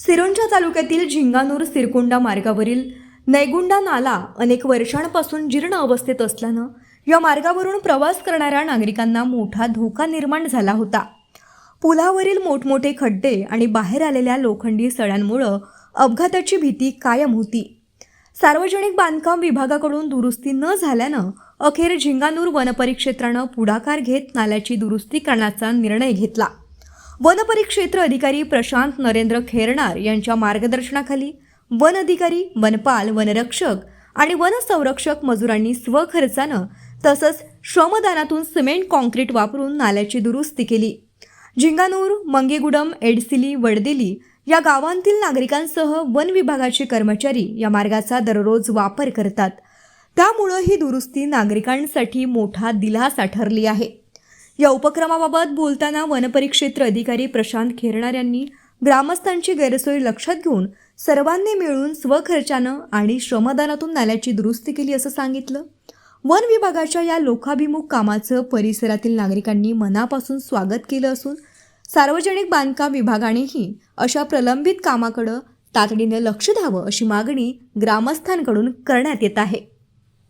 सिरोंचा तालुक्यातील झिंगानूर सिरकुंडा मार्गावरील नैगुंडा नाला अनेक वर्षांपासून जीर्ण अवस्थेत असल्यानं या मार्गावरून प्रवास करणाऱ्या नागरिकांना मोठा धोका निर्माण झाला होता। पुलावरील मोठमोठे खड्डे आणि बाहेर आलेल्या लोखंडी सळ्यांमुळे अपघाताची भीती कायम होती। सार्वजनिक बांधकाम विभागाकडून दुरुस्ती न झाल्यानं अखेर झिंगानूर वनपरिक्षेत्रानं पुढाकार घेत नाल्याची दुरुस्ती करण्याचा निर्णय घेतला। वनपरिक्षेत्र अधिकारी प्रशांत नरेंद्र खेरणार यांच्या मार्गदर्शनाखाली वन अधिकारी, वनपाल, वनरक्षक आणि वनसंरक्षक मजुरांनी स्वखर्चानं तसंच श्रमदानातून सिमेंट कॉन्क्रीट वापरून नाल्याची दुरुस्ती केली। झिंगानूर, मंगेगुडम, एडसिली, वडदिली या गावांतील नागरिकांसह वन विभागाचे कर्मचारी या मार्गाचा दररोज वापर करतात। त्यामुळे ही दुरुस्ती नागरिकांसाठी मोठा दिलासा ठरली आहे। या उपक्रमाबाबत बोलताना वनपरिक्षेत्र अधिकारी प्रशांत खेरणार यांनी ग्रामस्थांची गैरसोय लक्षात घेऊन सर्वांनी मिळून स्वखर्चानं आणि श्रमदानातून नाल्याची दुरुस्ती केली असं सांगितलं। वन विभागाच्या या लोकाभिमुख कामाचं परिसरातील नागरिकांनी मनापासून स्वागत केलं असून सार्वजनिक बांधकाम विभागानेही अशा प्रलंबित कामाकडे तातडीने लक्ष द्यावं अशी मागणी ग्रामस्थांकडून करण्यात येत आहे।